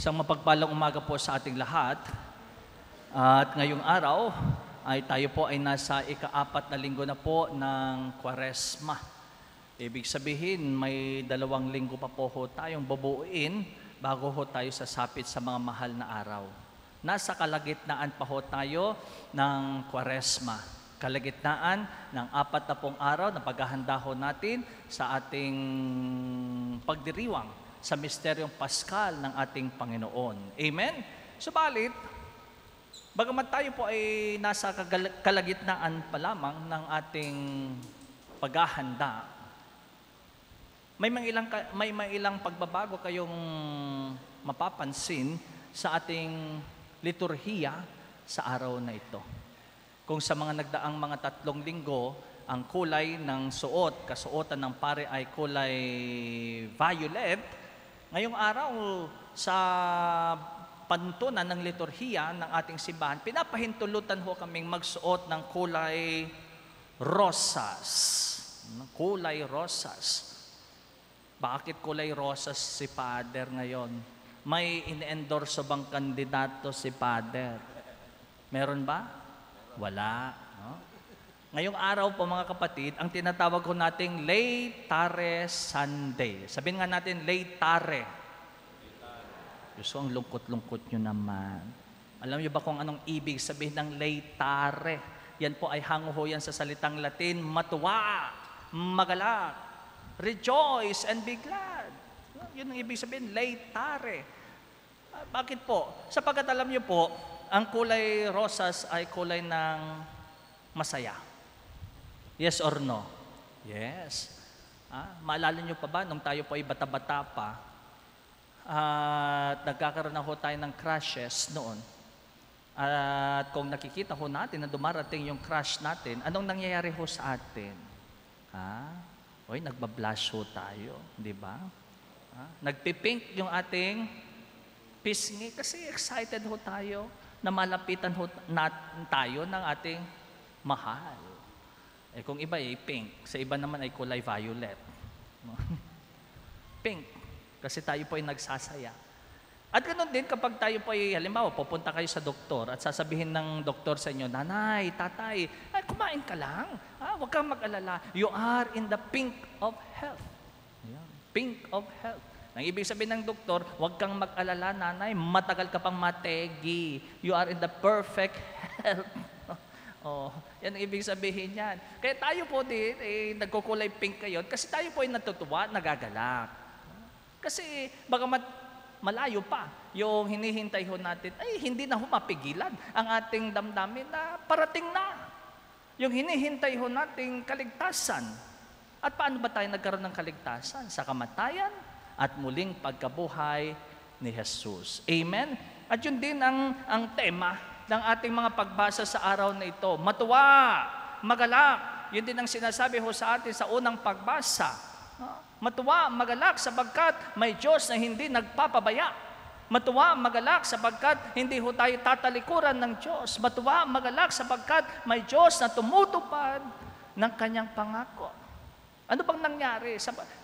Isang mapagpalang umaga po sa ating lahat. At ngayong araw ay tayo po ay nasa ika-4 na linggo na po ng Kwaresma. Ibig sabihin, may 2 linggo pa po tayong bubuuin bago tayo sasapit sa mga mahal na araw. Nasa kalagitnaan pa tayo ng Kwaresma. Kalagitnaan ng 40 araw na paghahanda natin sa ating pagdiriwang sa misteryong Paskal ng ating Panginoon. Amen? Subalit, bagamat tayo po ay nasa kalagitnaan pa lamang ng ating paghahanda, may mga ilang pagbabago kayong mapapansin sa ating liturhiya sa araw na ito. Kung sa mga nagdaang mga 3 linggo, ang kulay ng kasuotan ng pare ay kulay violet, ngayong araw sa pantunan ng liturhiya ng ating simbahan, pinapahintulutan kaming magsuot ng kulay rosas. Kulay rosas. Bakit kulay rosas si Father ngayon? May in-endorse bang kandidato si Father? Meron ba? Wala. No? Ngayong araw po mga kapatid, ang tinatawag nating Laetare Sunday. Sabihin nga natin, Laetare. Gusto, ang lungkot-lungkot nyo naman. Alam nyo ba kung anong ibig sabihin ng Laetare? Yan po ay hango yan sa salitang Latin, matuwa, magalak, rejoice and be glad. Yun ang ibig sabihin, Laetare. Bakit po? Sapagkat alam nyo po, ang kulay rosas ay kulay ng masaya. Yes or no? Yes. Maalala nyo pa ba, nung tayo po ay bata-bata pa, at nagkakaroon na tayo ng crushes noon. At kung nakikita natin na dumarating yung crush natin, anong nangyayari sa atin? Nagbablush tayo, di ba? Nagpipink yung ating pisngi kasi excited tayo na malapitan tayo ng ating mahal. Kung iba ay pink, sa iba naman ay kulay violet. Pink, kasi tayo po ay nagsasaya. At ganoon din kapag tayo po ay, halimbawa, pupunta kayo sa doktor at sasabihin ng doktor sa inyo, nanay, tatay, kumain ka lang. Huwag kang mag-alala. You are in the pink of health. Pink of health. Ang ibig sabihin ng doktor, huwag kang mag-alala, nanay, matagal ka pang mategi. You are in the perfect health. Yan ang ibig sabihin yan. Kaya tayo po din, nagkukulay pink kayo kasi tayo po ay natutuwa, nagagalak. Kasi bagamat malayo pa yung hinihintay natin, ay hindi na mapigilan ang ating damdamin na parating na. Yung hinihintay nating kaligtasan. At paano ba tayo nagkaroon ng kaligtasan? Sa kamatayan at muling pagkabuhay ni Jesus. Amen? At yun din ang tema ng ating mga pagbasa sa araw na ito. Matuwa, magalak. Yun din ang sinasabi sa atin sa unang pagbasa. Matuwa, magalak sapagkat may Diyos na hindi nagpapabaya. Matuwa, magalak sapagkat hindi tayo tatalikuran ng Diyos. Matuwa, magalak sapagkat may Diyos na tumutupad ng kanyang pangako. Ano bang nangyari?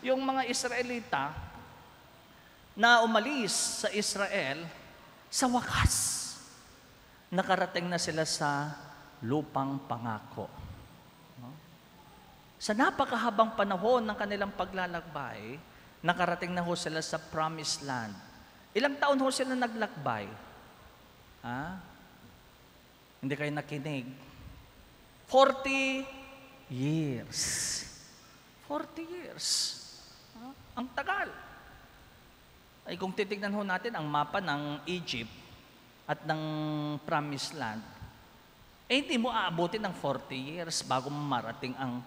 Yung mga Israelita na umalis sa Israel, sa wakas, nakarating na sila sa lupang pangako. Sa napakahabang panahon ng kanilang paglalakbay, nakarating na sila sa promised land. Ilang taon sila naglakbay? Hindi kayo nakinig. 40 years. 40 years. Ang tagal. Ay kung titignan natin ang mapa ng Egypt at ng promised land, hindi mo aabutin ng 40 years bago marating ang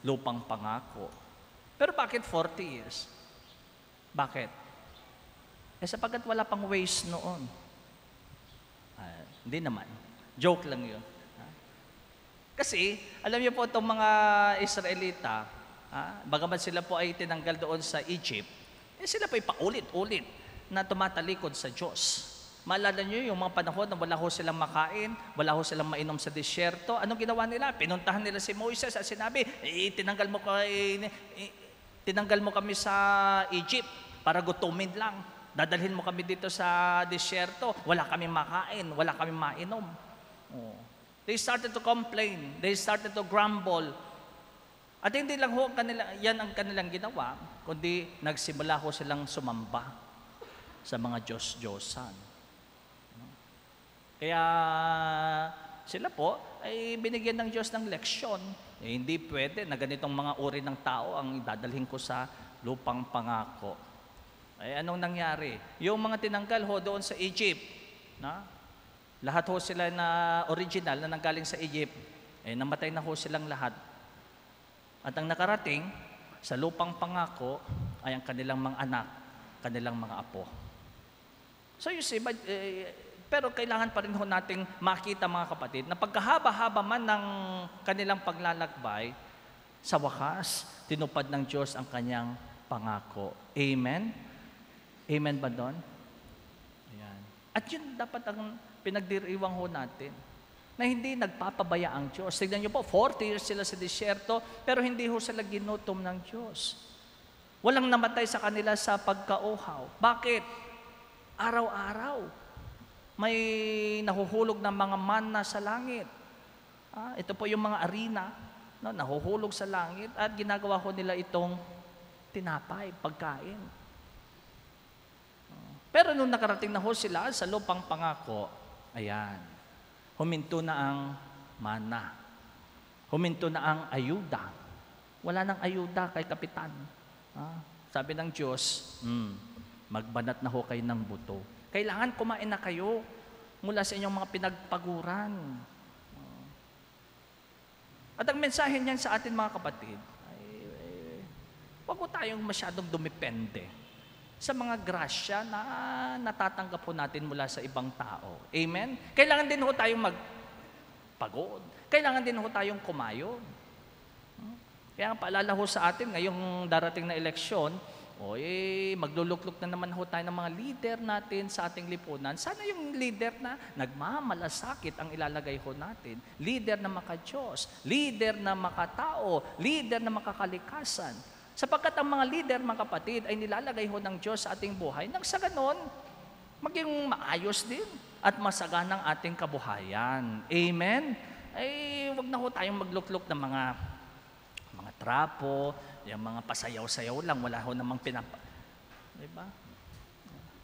lupang pangako. Pero bakit 40 years? Bakit? Sapagkat wala pang ways noon. Hindi naman. Joke lang yun. Kasi, alam niyo po itong mga Israelita, bagamat sila po ay tinanggal doon sa Egypt, sila po ay paulit-ulit na tumatalikod sa Diyos. Maalala nyo yung mga panahon na wala silang makain, wala silang mainom sa disyerto. Anong ginawa nila? Pinuntahan nila si Moises at sinabi, tinanggal mo kami sa Egypt para gutumin lang. Dadalhin mo kami dito sa disyerto, wala kami makain, wala kami mainom. Oh. They started to complain, they started to grumble. At hindi lang ho yan ang kanilang ginawa, kundi nagsimula ho silang sumamba sa mga Diyos-Diyosan. Kaya sila po ay binigyan ng Diyos ng leksyon. Hindi pwede na ganitong mga uri ng tao ang dadalhin ko sa lupang pangako. Anong nangyari? Yung mga tinanggal ho doon sa Egypt, lahat ho sila na original na nanggaling sa Egypt, namatay na ho silang lahat. At ang nakarating sa lupang pangako ay ang kanilang mga anak, kanilang mga apo. So you see, pero kailangan pa rin ho nating makita mga kapatid na pagkahaba-haba man ng kanilang paglalakbay, sa wakas, tinupad ng Diyos ang kanyang pangako. Amen? Amen ba doon? Ayan. At yun dapat ang pinagdiriwang ho natin, na hindi nagpapabaya ang Diyos. Tignan niyo po, 40 years sila sa disyerto, pero hindi ho sila ginutom ng Diyos. Walang namatay sa kanila sa pagkauhaw. Bakit? Araw-araw, may nahuhulog ng mga manna sa langit. Ito po yung mga arena, nahuhulog sa langit at ginagawa ho nila itong tinapay, pagkain. Pero nung nakarating na ho sila sa lupang pangako, ayan, huminto na ang mana. Huminto na ang ayuda. Wala nang ayuda kay kapitan. Sabi ng Diyos, magbanat na ho kayo ng buto. Kailangan kumain na kayo mula sa inyong mga pinagpaguran. At ang mensahe niyan sa atin mga kapatid, huwag ko tayong masyadong dumipende sa mga grasya na natatanggap po natin mula sa ibang tao. Amen? Kailangan din ho tayong magpagod. Kailangan din ho tayong kumayod. Kaya paalala ho sa atin, ngayong darating na eleksyon, magluluklok na naman ho tayo ng mga leader natin sa ating lipunan. Sana yung leader na nagmamalasakit ang ilalagay ho natin. Leader na maka-Diyos, leader na makatao, leader na makakalikasan. Sapagkat ang mga leader, mga kapatid, ay nilalagay ho ng Diyos sa ating buhay nang sa ganon, maging maayos din at masaganang ating kabuhayan. Amen? Wag na ho tayong magluklok ng mga trapo, yung mga pasayaw-sayaw lang, wala ho namang diba?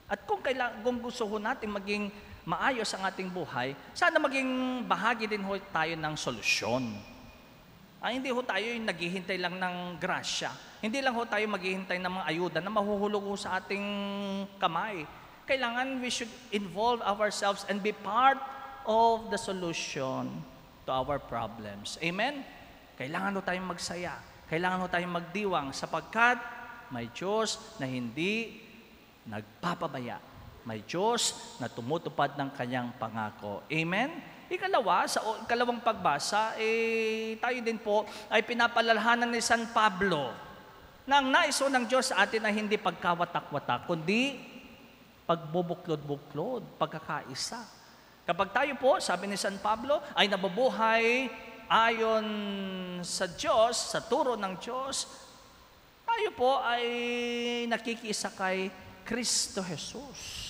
At kung gusto ho natin maging maayos ang ating buhay, sana maging bahagi din ho tayo ng solusyon. Hindi ho tayo yung naghihintay lang ng grasya. Hindi lang ho tayo maghihintay ng mga ayuda na mahuhulog ho sa ating kamay. Kailangan we should involve ourselves and be part of the solution to our problems. Amen? Kailangan ho tayong magsaya. Kailangan ho tayong magdiwang sapagkat may Diyos na hindi nagpapabaya. May Diyos na tumutupad ng kanyang pangako. Amen? Ikalawa, sa ikalawang pagbasa, tayo din po ay pinapalalhanan ni San Pablo na ang nais ng Diyos sa atin ay hindi pagkawatak-watak, kundi pagbubuklod-buklod, pagkakaisa. Kapag tayo po, sabi ni San Pablo, ay nabubuhay ayon sa Diyos, sa turo ng Diyos, tayo po ay nakikiisa kay Kristo Jesus.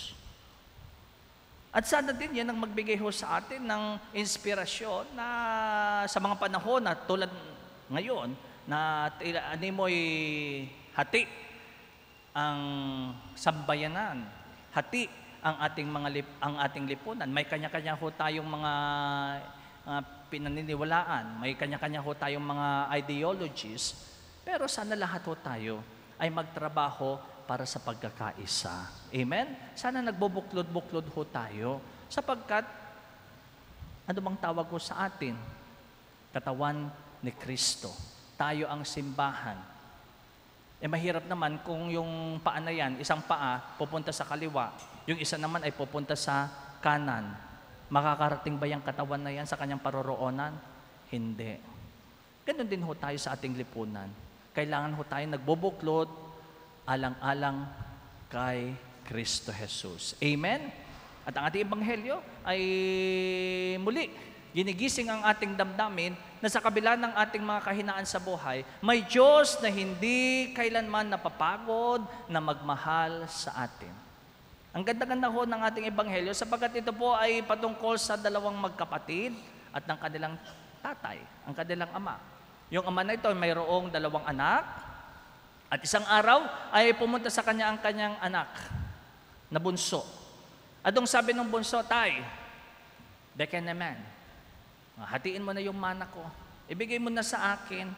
At sana din yan ang magbigay ho sa atin ng inspirasyon na sa mga panahon na tulad ngayon na animoy hati ang sambayanan, hati ang ating lipunan. May kanya-kanya ho tayong mga pinaniniwalaan, may kanya-kanya ho tayong mga ideologies, pero sana lahat ho tayo ay magtrabaho para sa pagkakaisa. Amen? Sana nagbubuklod-buklod ho tayo sapagkat ano bang tawag ko sa atin? Katawan ni Kristo. Tayo ang simbahan. Mahirap naman kung yung paa na yan, isang paa pupunta sa kaliwa, yung isa naman ay pupunta sa kanan. Makakarating ba yung katawan na yan sa kanyang paroroonan? Hindi. Ganon din ho tayo sa ating lipunan. Kailangan ho tayo nagbubuklod alang-alang kay Kristo Jesus. Amen? At ang ating ebanghelyo ay muli, ginigising ang ating damdamin na sa kabila ng ating mga kahinaan sa buhay, may Diyos na hindi kailanman napapagod na magmahal sa atin. Ang ganda-ganda ho ng ating ebanghelyo sapagkat ito po ay patungkol sa dalawang magkapatid at ng kanilang tatay, ang kanilang ama. Yung ama na ito ay mayroong dalawang anak at isang araw ay pumunta sa kanya ang kanyang anak na bunso. At nung sabi ng bunso, "Tay, beken naman, hatiin mo na yung mana ko. Ibigay mo na sa akin.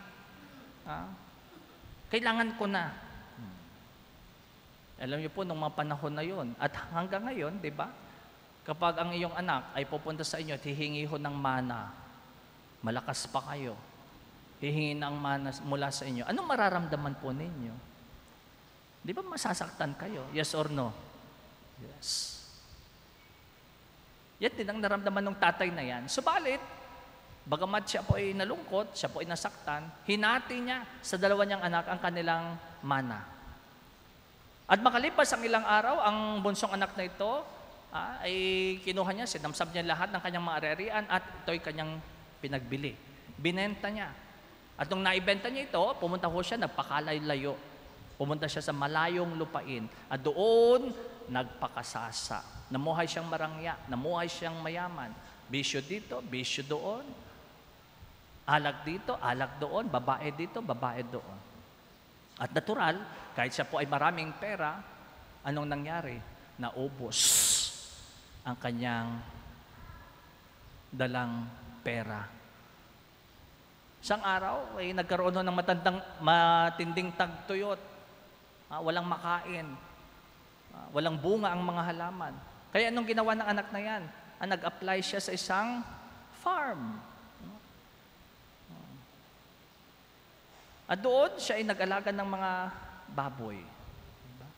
Kailangan ko na." Alam niyo po, nung mga panahon na yun, at hanggang ngayon, di ba? Kapag ang iyong anak ay pupunta sa inyo at hihingi ho ng mana, malakas pa kayo, hihingi ng mana mula sa inyo, anong mararamdaman po ninyo? Di ba masasaktan kayo? Yes or no? Yes. Yan din ang naramdaman ng tatay na yan. Subalit, bagamat siya po ay nalungkot, siya po ay nasaktan, hinati niya sa dalawa niyang anak ang kanilang mana. At makalipas ang ilang araw, ang bunsong anak na ito ay kinuha niya, sinamsab niya lahat ng kanyang mga ari-arian at ito'y kanyang pinagbili. Binenta niya. At nung naibenta niya ito, pumunta ho siya, nagpakalayo. Pumunta siya sa malayong lupain. At doon, nagpakasasa. Namuhay siyang marangya, namuhay siyang mayaman. Bisyo dito, bisyo doon. Alag dito, alag doon, babae dito, babae doon. At natural, kahit siya po ay maraming pera, anong nangyari? Naubos ang kanyang dalang pera. Isang araw ay nagkaroon ng matinding tagtuyot. Walang makain. Walang bunga ang mga halaman. Kaya anong ginawa ng anak na yan? Nag-apply siya sa isang farm. At doon siya ay nag-alaga ng mga baboy. Diba?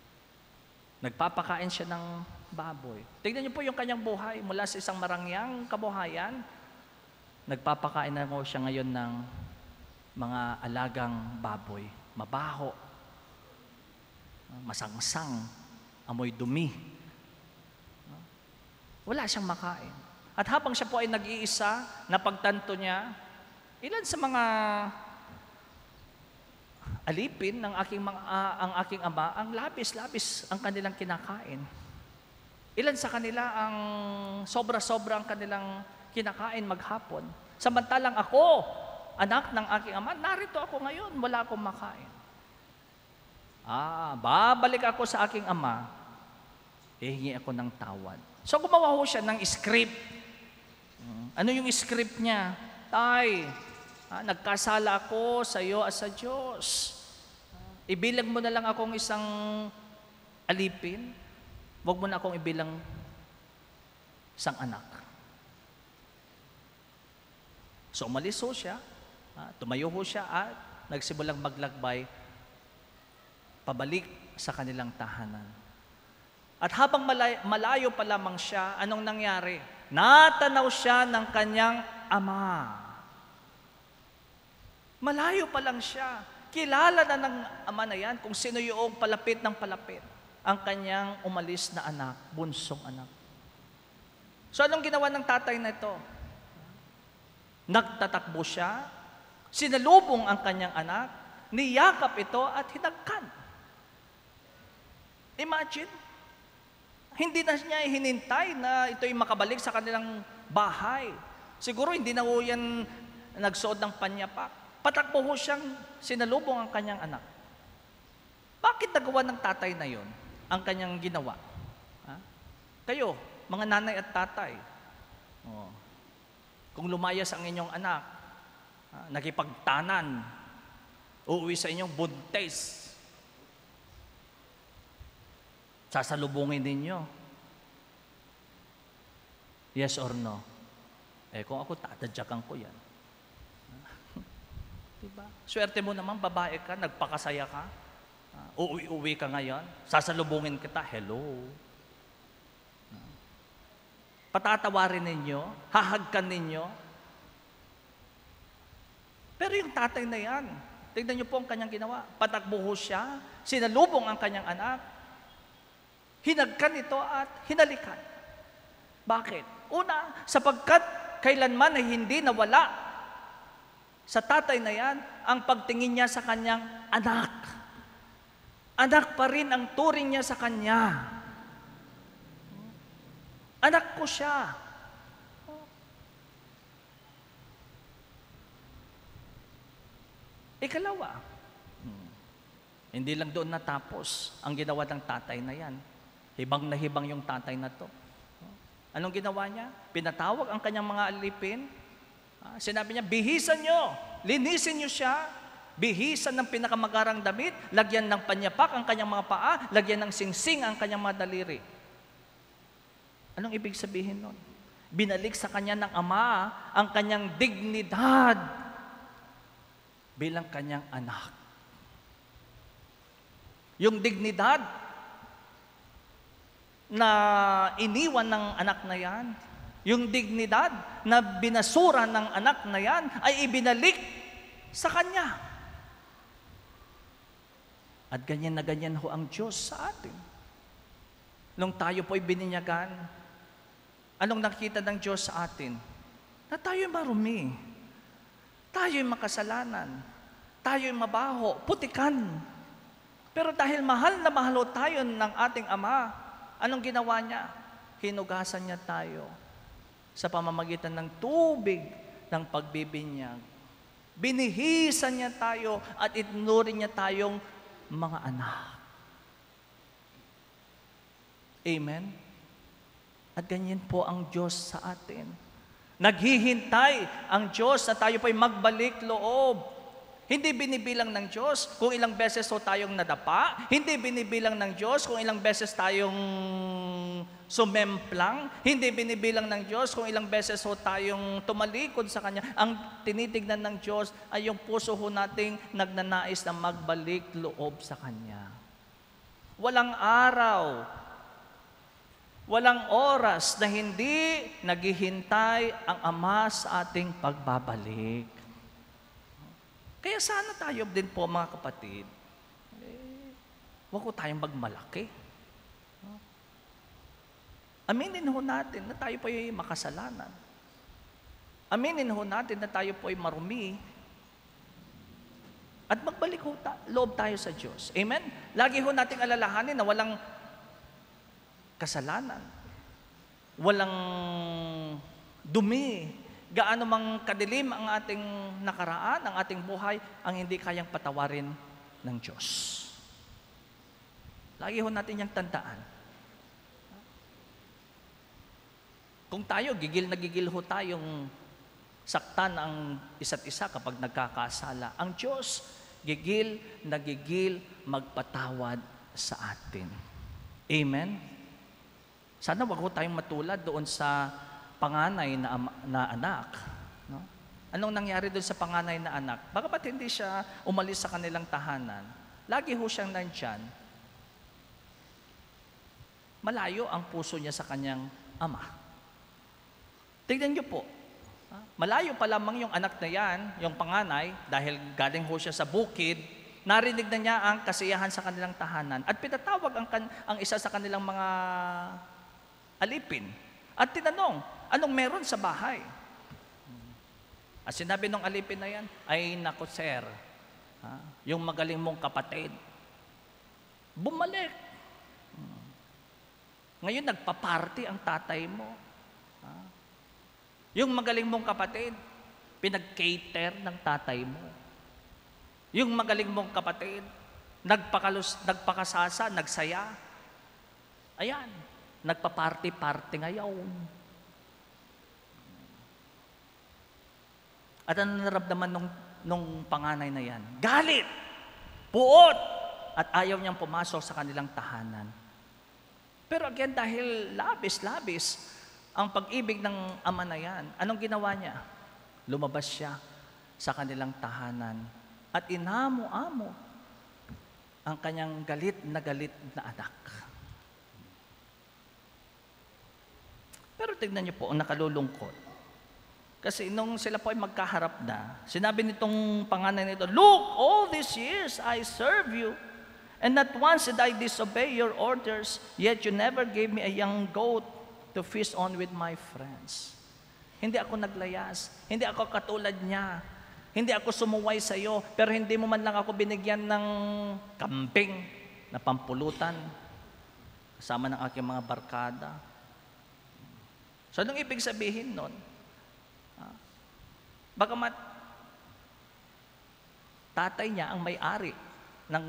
Nagpapakain siya ng baboy. Tingnan niyo po yung kanyang buhay mula sa isang marangyang kabuhayan. Nagpapakain na mo siya ngayon ng mga alagang baboy. Mabaho, masangsang, amoy dumi. Wala siyang makain. At habang siya po ay nag-iisa, napagtanto niya, ilan sa mga alipin ng ang aking ama, ang labis-labis ang kanilang kinakain. Ilan sa kanila ang sobra-sobra ang kanilang kinakain maghapon. Samantalang ako, anak ng aking ama, narito ako ngayon, wala akong makain. Babalik ako sa aking ama, hihingi ako ng tawad. So gumawa ho siya ng script. Ano yung script niya? Tay, nagkasala ako sa iyo at sa Diyos. Ibilang mo na lang akong isang alipin. Huwag mo na akong ibilang isang anak. So umalis ho siya, tumayo ho siya at nagsimulang maglagbay pabalik sa kanilang tahanan. At habang malayo pa lamang siya, anong nangyari? Natanaw siya ng kanyang ama. Malayo pa lang siya. Kilala na ng ama na yan kung sino yung palapit ng palapit. Ang kanyang umalis na anak, bunsong anak. So anong ginawa ng tatay na ito? Nagtatakbo siya, sinalubong ang kanyang anak, niyakap ito at hinagkan. Imagine, hindi na niya hinintay na ito'y makabalik sa kanilang bahay. Siguro hindi na ho yan nagsuot ng panyapak. Patakbo ho siyang sinalubong ang kanyang anak. Bakit nagawa ng tatay na yon ang kanyang ginawa? Kayo, mga nanay at tatay, kung lumayas ang inyong anak, nakipagtanan, uuwi sa inyong buntes, sasalubungin ninyo. Yes or no? Kung ako, tatadyakan ko yan. Diba? Swerte mo naman, babae ka, nagpakasaya ka, uuwi ka ngayon, sasalubungin kita, hello. Patatawarin ninyo, hahagkan ninyo. Pero yung tatay na yan, tignan niyo po ang kanyang ginawa. Patakbo ho siya, sinalubong ang kanyang anak, hinagkan ito at hinalikan. Bakit? Una, sapagkat kailanman ay hindi nawala sa tatay na yan ang pagtingin niya sa kanyang anak. Anak pa rin ang turing niya sa kanya. Anak ko siya. Ikalawa, hindi lang doon natapos ang ginawa ng tatay na yan. Hibang na hibang yung tatay na to. Anong ginawa niya? Pinatawag ang kanyang mga alipin. Sinabi niya, bihisan nyo, linisin nyo siya, bihisan ng pinakamagarang damit, lagyan ng panyapak ang kanyang mga paa, lagyan ng singsing ang kanyang mga daliri. Anong ibig sabihin nun? Binalik sa kanya ng ama ang kanyang dignidad bilang kanyang anak. Yung dignidad na iniwan ng anak na yan, yung dignidad na binasura ng anak na yan, ay ibinalik sa kanya. At ganyan na ganyan ho ang Diyos sa atin. Nung tayo po'y bininyagan, anong nakita ng Diyos sa atin? Na tayo'y marumi, tayo'y makasalanan, tayo'y mabaho, putikan. Pero dahil mahal na mahal tayo ng ating Ama, anong ginawa niya? Hinugasan niya tayo sa pamamagitan ng tubig ng pagbibinyag. Binihisan niya tayo at itinuring niya tayong mga anak. Amen? At ganyan po ang Diyos sa atin. Naghihintay ang Diyos na tayo po'y magbalik loob. Hindi binibilang ng Diyos kung ilang beses ho tayong nadapa. Hindi binibilang ng Diyos kung ilang beses tayong sumemplang. Hindi binibilang ng Diyos kung ilang beses ho tayong tumalikod sa Kanya. Ang tinitignan ng Diyos ay yung puso ho nating nagnanais na magbalik loob sa Kanya. Walang araw, walang oras na hindi naghihintay ang Ama sa ating pagbabalik. Kaya sana tayo din po mga kapatid, huwag ko tayong magmalaki. Aminin ho natin na tayo po ay makasalanan. Aminin ho natin na tayo po ay marumi. At magbalik ho loob tayo sa Diyos. Amen? Lagi ho nating alalahanin na walang kasalanan, walang dumi, gaano mang kadilim ang ating nakaraan, ang ating buhay, ang hindi kayang patawarin ng Diyos. Lagi ho natin yung tandaan. Kung tayo, gigil na gigil ho tayong saktan ang isa't isa kapag nagkakasala, ang Diyos, gigil na gigil magpatawad sa atin. Amen? Sana wag ho tayong matulad doon sa panganay na anak. No? Anong nangyari doon sa panganay na anak? Bagamat hindi siya umalis sa kanilang tahanan, lagi ho siyang nandyan, malayo ang puso niya sa kanyang ama. Tignan niyo po, malayo pa lamang yung anak na yan, yung panganay, dahil galing ho siya sa bukid, narinig na niya ang kasiyahan sa kanilang tahanan at pinatawag ang isa sa kanilang mga alipin at tinanong, anong meron sa bahay? At sinabi ng alipin na yan, ay naku sir, yung magaling mong kapatid, bumalik. Ngayon nagpa-party ang tatay mo. Yung magaling mong kapatid, pinag-cater ng tatay mo. Yung magaling mong kapatid, nagpakasasa, nagsaya. Ayan, nagpa-party-party ngayon. At ano naramdaman nung panganay na yan? Galit, puot, at ayaw niyang pumasok sa kanilang tahanan. Pero again, dahil labis-labis ang pag-ibig ng ama na yan, anong ginawa niya? Lumabas siya sa kanilang tahanan at inamo-amo ang kanyang galit na anak. Pero tignan niyo po, ang nakalulungkot. Kasi nung sila po ay magkaharap na, sinabi nitong panganay nito, "Look, all these years I serve you, and not once did I disobey your orders, yet you never gave me a young goat to feast on with my friends." Hindi ako naglayas, hindi ako katulad niya, hindi ako sumuway sa iyo, pero hindi mo man lang ako binigyan ng kambing na pampulutan kasama ng aking mga barkada. So, anong ibig sabihin nun? Bagamat tatay niya ang may-ari ng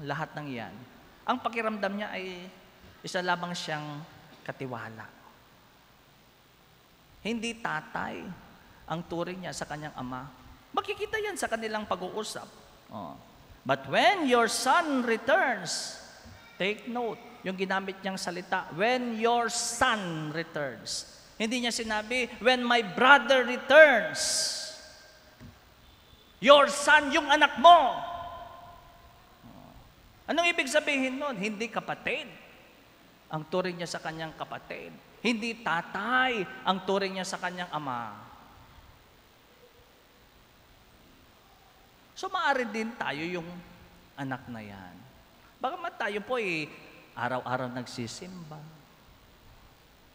lahat ng yan, ang pakiramdam niya ay isa lamang siyang katiwala. Hindi tatay ang turing niya sa kanyang ama. Makikita yan sa kanilang pag-uusap. But when your son returns, take note, yung ginamit niyang salita, when your son returns. Hindi niya sinabi, when my brother returns. Your son, yung anak mo. Anong ibig sabihin nun? Hindi kapatid. Ang turing niya sa kanyang kapatid. Hindi tatay ang turing niya sa kanyang ama. So, maaari din tayo yung anak na yan. Bagamat tayo po araw-araw nagsisimba.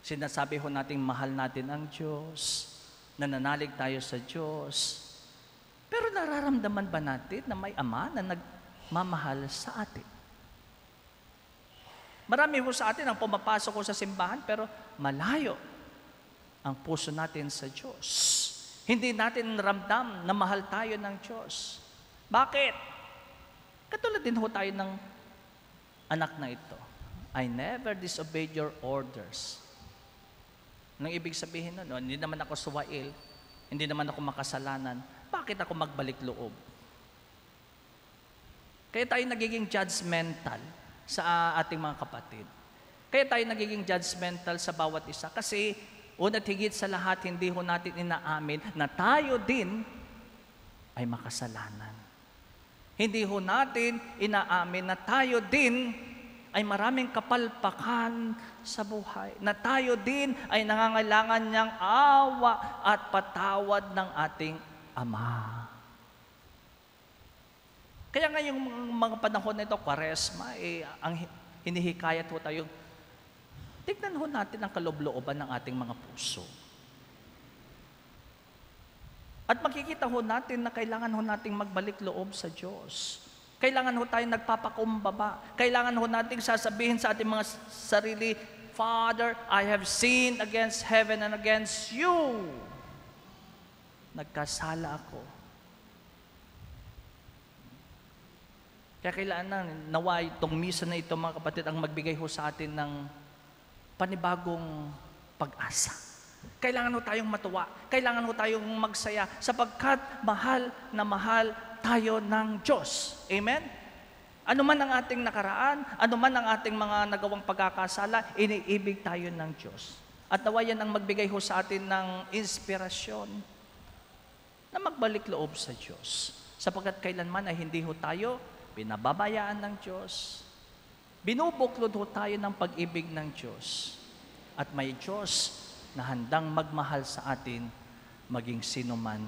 Sinasabi ho natin mahal natin ang Diyos. Nananalig tayo sa Diyos. Pero nararamdaman ba natin na may ama na nagmamahal sa atin? Marami ho sa atin ang pumapasok ko sa simbahan pero malayo ang puso natin sa Diyos. Hindi natin ramdam na mahal tayo ng Diyos. Bakit? Katulad din ho tayo ng anak na ito. I never disobeyed your orders. Anong ibig sabihin nun? Hindi naman ako suwail, hindi naman ako makasalanan. Bakit ako magbalik loob? Kaya tayo nagiging judgmental sa ating mga kapatid. Kaya tayo nagiging judgmental sa bawat isa. Kasi, una't higit sa lahat, hindi ho natin inaamin na tayo din ay makasalanan. Hindi ho natin inaamin na tayo din ay maraming kapalpakan sa buhay. Na tayo din ay nangangailangan niyang awa at patawad ng ating Ama. Kaya ngayong mga panahon na ito, Kwaresma, ang hinihikayat ho tayo, tignan ho natin ang kaloob-looban ng ating mga puso. At makikita ho natin na kailangan ho nating magbalik loob sa Diyos. Kailangan ho tayong nagpapakumbaba. Kailangan ho nating sasabihin sa ating mga sarili, Father, I have sinned against heaven and against you. Nagkasala ako. Kaya kailangan nawa itong misa na ito, mga kapatid, ang magbigay ho sa atin ng panibagong pag-asa. Kailangan ho tayong matuwa. Kailangan ho tayong magsaya sapagkat mahal na mahal tayo ng Diyos. Amen? Ano man ang ating nakaraan, ano man ang ating mga nagawang pagkakasala, iniibig tayo ng Diyos. At nawa yan ang magbigay ho sa atin ng inspirasyon na magbalik loob sa Diyos. Sapagkat kailanman ay hindi ho tayo pinababayaan ng Diyos. Binubuklod ho tayo ng pag-ibig ng Diyos. At may Diyos na handang magmahal sa atin maging sino man